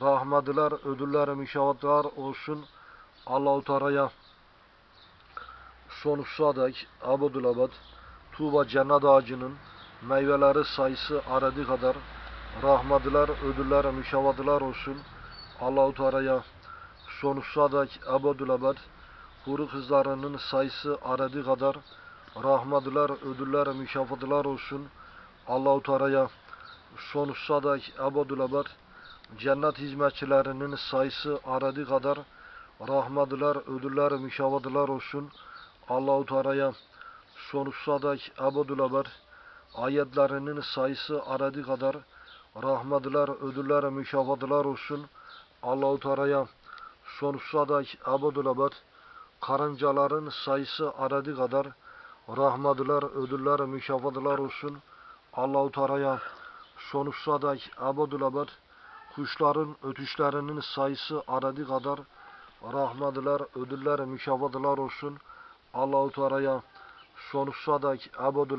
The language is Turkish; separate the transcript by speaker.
Speaker 1: rahmetler, ödüller, mükafatlar olsun Allah-u Teala'ya. Sonsuza dek abad Tuğba cennet ağacının meyveleri sayısı aradığı kadar rahmetler, ödüller, mükafatlar olsun Allah-u Teala'ya. Sonsuza dek abad huru kızlarının sayısı aradığı kadar rahmetler, ödüller, mükafatlar olsun Allah-u Teala'ya. Sonsuza dek abad cennet hizmetçilerinin sayısı aradığı kadar rahmetler, ödüller, mükafatlar olsun Allah-u Teala'ya. Sonsuza dek abad ayetlerinin sayısı aradığı kadar rahmetler, ödüller, mükafatlar olsun Allah-u Teala'ya. Sonsuza dek abad karıncaların sayısı aradığı kadar rahmetler, ödüller, mükafatlar olsun Allah-u Teala'ya. Sonsuza dek abad kuşların ötüşlerinin sayısı aradığı kadar rahmetler, ödüller, mükafatlar olsun Allah-u Teala'ya. Sonsuza dek abad